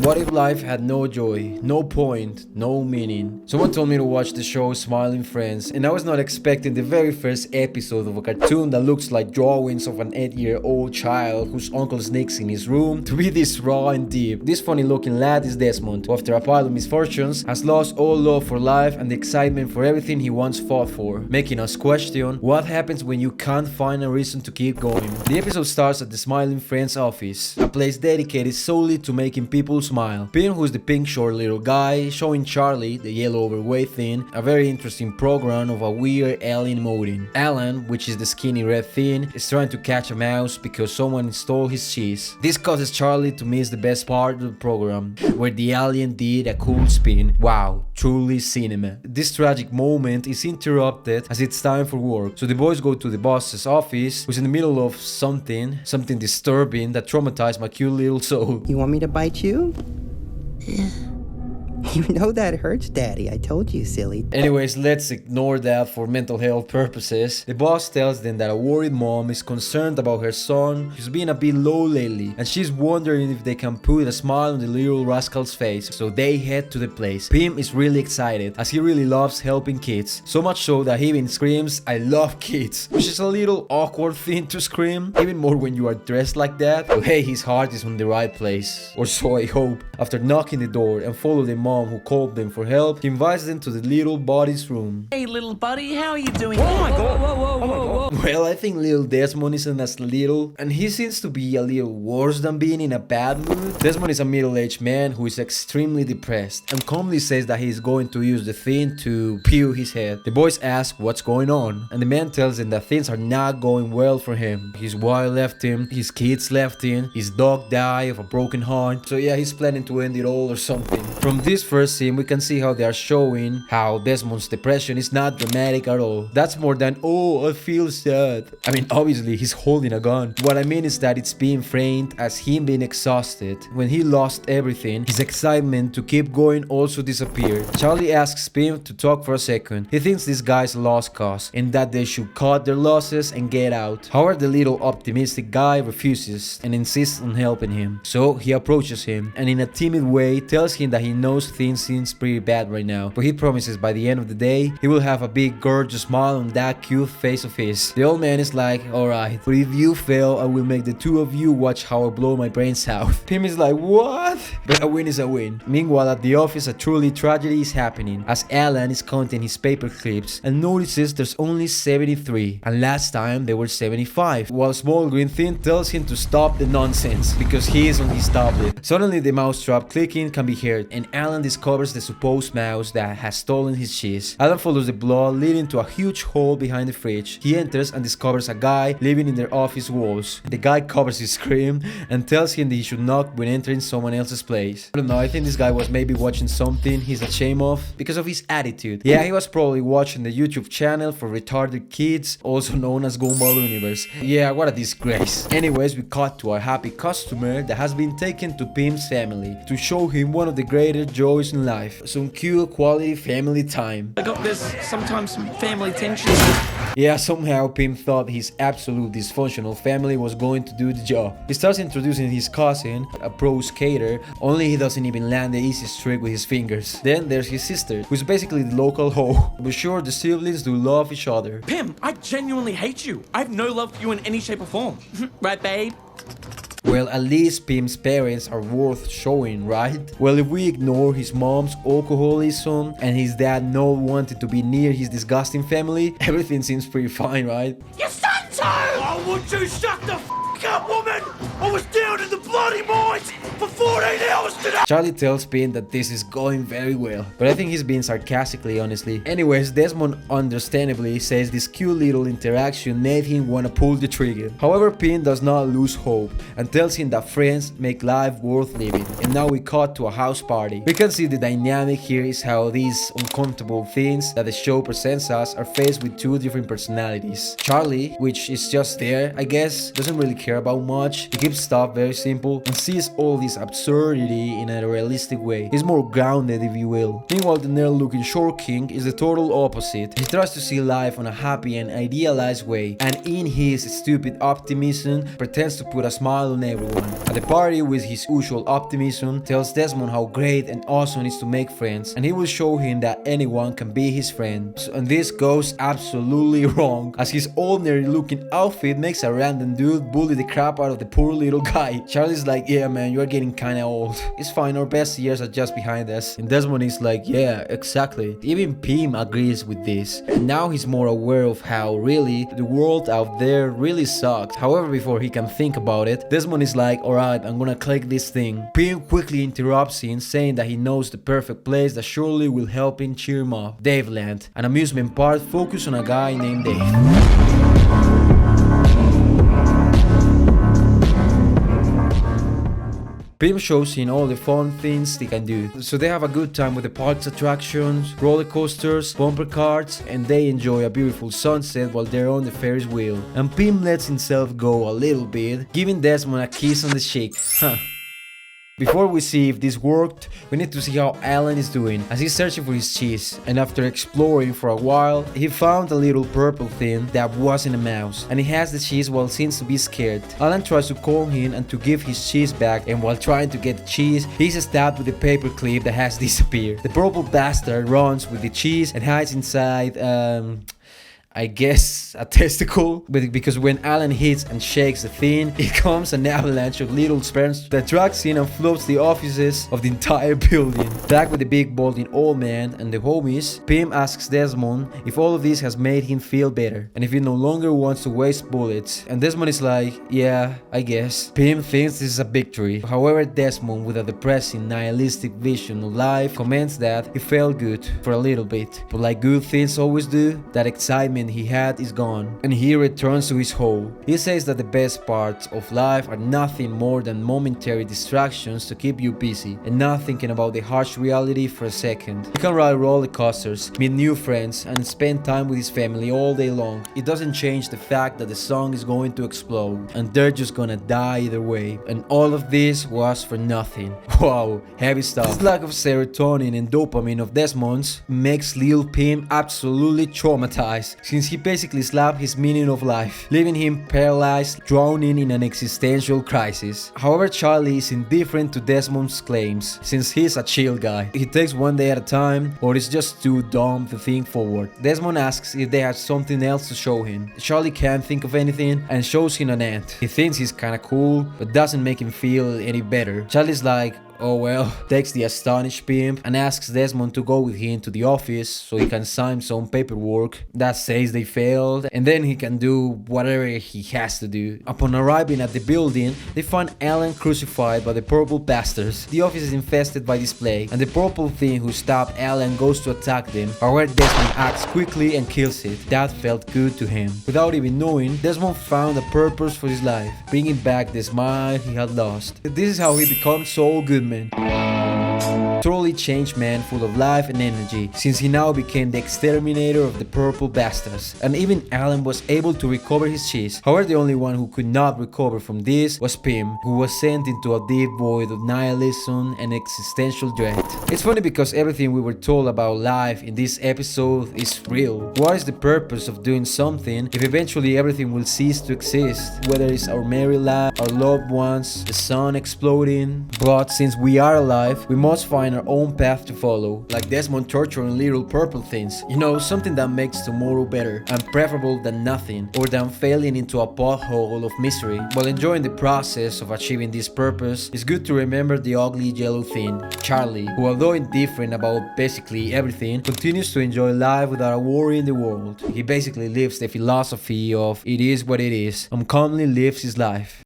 What if life had no joy, no point, no meaning? Someone told me to watch the show Smiling Friends, and I was not expecting the very first episode of a cartoon that looks like drawings of an 8-year-old child whose uncle sneaks in his room to be this raw and deep. This funny looking lad is Desmond, who after a pile of misfortunes has lost all love for life and the excitement for everything he once fought for, making us question what happens when you can't find a reason to keep going. The episode starts at the Smiling Friends office, a place dedicated solely to making people smile. Pim, who's the pink short little guy, showing Charlie, the yellow overweight thin, a very interesting program of a weird alien modding. Alan, which is the skinny red thin, is trying to catch a mouse because someone stole his cheese. This causes Charlie to miss the best part of the program, where the alien did a cool spin. Wow, truly cinema. This tragic moment is interrupted as it's time for work, so the boys go to the boss's office, who's in the middle of something disturbing that traumatized my cute little soul. You want me to bite you? You know that hurts, Daddy. I told you, silly. Anyways, let's ignore that for mental health purposes. The boss tells them that a worried mom is concerned about her son who's been a bit low lately, and she's wondering if they can put a smile on the little rascal's face, so they head to the place. Pim is really excited as he really loves helping kids, so much so that he even screams, "I love kids," which is a little awkward thing to scream, even more when you are dressed like that. But hey, his heart is in the right place, or so I hope. After knocking the door and follow the mom who called them for help, he invites them to the little buddy's room. Hey little buddy, how are you doing? Oh my god! Whoa. Well, I think little Desmond isn't as little, and he seems to be a little worse than being in a bad mood. Desmond is a middle-aged man who is extremely depressed and calmly says that he is going to use the thing to peel his head. The boys ask what's going on, and the man tells them that things are not going well for him. His wife left him, his kids left him, his dog died of a broken heart, so yeah, he's planning to end it all or something. From this first scene, we can see how they are showing how Desmond's depression is not dramatic at all. That's more than, "Oh, I feel sad." I mean, obviously, he's holding a gun. What I mean is that it's being framed as him being exhausted. When he lost everything, his excitement to keep going also disappeared. Charlie asks Pim to talk for a second. He thinks this guy's a lost cause and that they should cut their losses and get out. However, the little optimistic guy refuses and insists on helping him. So he approaches him and in a timid way tells him that he knows things seems pretty bad right now, but he promises by the end of the day he will have a big gorgeous smile on that cute face of his. The old man is like, "Alright, but if you fail, I will make the two of you watch how I blow my brains out." Pim is like, "What?" But a win is a win. Meanwhile, at the office, a truly tragedy is happening as Alan is counting his paper clips and notices there's only 73, and last time there were 75, while Small Green Thin tells him to stop the nonsense because he is on his tablet. Suddenly the mousetrap clicking can be heard and Alan discovers the supposed mouse that has stolen his cheese. Alan follows the blood leading to a huge hole behind the fridge. He enters and discovers a guy living in their office walls. The guy covers his scream and tells him that he should knock when entering someone else's place. I don't know, I think this guy was maybe watching something he's ashamed of because of his attitude. Yeah, he was probably watching the YouTube channel for retarded kids, also known as Gumball Universe. Yeah, what a disgrace. Anyways, we cut to a happy customer that has been taken to Pim's family to show him one of the greatest joys in life, some cute quality family time. I got this, sometimes some family tension. Yeah, somehow Pim thought his absolute dysfunctional family was going to do the job. He starts introducing his cousin, a pro skater, only he doesn't even land the easiest trick with his fingers. Then there's his sister, who's basically the local hoe. But sure, the siblings do love each other. Pim, I genuinely hate you. I have no love for you in any shape or form. Right, babe? Well, at least Pim's parents are worth showing, right? Well, if we ignore his mom's alcoholism and his dad not wanting to be near his disgusting family, everything seems pretty fine, right? Your son's home! Oh, would you shut the f*** up, woman? I was down in the bloody mines for 14 hours today! Charlie tells Pim that this is going very well, but I think he's being sarcastically, honestly. Anyways, Desmond understandably says this cute little interaction made him want to pull the trigger. However, Pim does not lose hope and tells him that friends make life worth living. And now we cut to a house party. We can see the dynamic here is how these uncomfortable things that the show presents us are faced with two different personalities. Charlie, which is just there, I guess, doesn't really care about much. He keeps stuff very simple and sees all these his absurdity in a realistic way. He's more grounded, if you will. Meanwhile, the nerd-looking short king is the total opposite. He tries to see life on a happy and idealized way, and in his stupid optimism, pretends to put a smile on everyone. At the party, with his usual optimism, tells Desmond how great and awesome it is to make friends, and he will show him that anyone can be his friend. And this goes absolutely wrong, as his ordinary looking outfit makes a random dude bully the crap out of the poor little guy. Charlie's like, yeah man, you're getting kinda old. It's fine, our best years are just behind us. And Desmond is like, yeah, exactly. Even Pim agrees with this. And now he's more aware of how really the world out there really sucks. However, before he can think about it, Desmond is like, alright, I'm gonna click this thing. Pim quickly interrupts him, saying that he knows the perfect place that surely will help him cheer him up. Daveland, an amusement park focused on a guy named Dave. Pim shows him all the fun things they can do. So they have a good time with the park's attractions, roller coasters, bumper cars, and they enjoy a beautiful sunset while they're on the Ferris wheel. And Pim lets himself go a little bit, giving Desmond a kiss on the cheek. Before we see if this worked, we need to see how Alan is doing, as he's searching for his cheese, and after exploring for a while, he found a little purple thing that wasn't a mouse, and he has the cheese while seems to be scared. Alan tries to calm him and to give his cheese back, and while trying to get the cheese, he's stabbed with a paper clip that has disappeared. The purple bastard runs with the cheese and hides inside, I guess a testicle, but because when Alan hits and shakes the thing, it comes an avalanche of little sperms that drags in and floods the offices of the entire building. Back with the big balding old man and the homies, Pim asks Desmond if all of this has made him feel better, and if he no longer wants to waste bullets. And Desmond is like, yeah, I guess. Pim thinks this is a victory. However, Desmond, with a depressing, nihilistic vision of life, comments that it felt good for a little bit, but like good things always do, that excitement he had is gone, and he returns to his hole. He says that the best parts of life are nothing more than momentary distractions to keep you busy and not thinking about the harsh reality for a second. He can ride roller coasters, meet new friends, and spend time with his family all day long. It doesn't change the fact that the sun is going to explode and they're just gonna die either way, and all of this was for nothing. Wow, heavy stuff. This lack of serotonin and dopamine of Desmond's makes Lil Pim absolutely traumatized, since he basically slapped his meaning of life, leaving him paralyzed, drowning in an existential crisis. However, Charlie is indifferent to Desmond's claims, since he's a chill guy. He takes one day at a time, or is just too dumb to think forward. Desmond asks if they have something else to show him. Charlie can't think of anything and shows him an ant. He thinks he's kinda cool, but doesn't make him feel any better. Charlie's like, oh well, takes the astonished pimp and asks Desmond to go with him to the office so he can sign some paperwork that says they failed, and then he can do whatever he has to do. Upon arriving at the building, they find Alan crucified by the purple bastards. The office is infested by this plague, and the purple thing who stopped Alan goes to attack them. However, Desmond acts quickly and kills it. That felt good to him. Without even knowing, Desmond found a purpose for his life, bringing back the smile he had lost. This is how he becomes Saul Goodman. Totally changed man, full of life and energy, since he now became the exterminator of the purple bastards. And even Alan was able to recover his cheese. However, the only one who could not recover from this was Pim, who was sent into a deep void of nihilism and existential dread. It's funny because everything we were told about life in this episode is real. What is the purpose of doing something if eventually everything will cease to exist? Whether it's our married life, our loved ones, the sun exploding. But since we are alive, we must find our own path to follow, like Desmond torturing little purple things. You know, something that makes tomorrow better and preferable than nothing, or than falling into a pothole of misery. While enjoying the process of achieving this purpose, it's good to remember the ugly yellow thing, Charlie, who although indifferent about basically everything, continues to enjoy life without a worry in the world. He basically lives the philosophy of it is what it is, and calmly lives his life.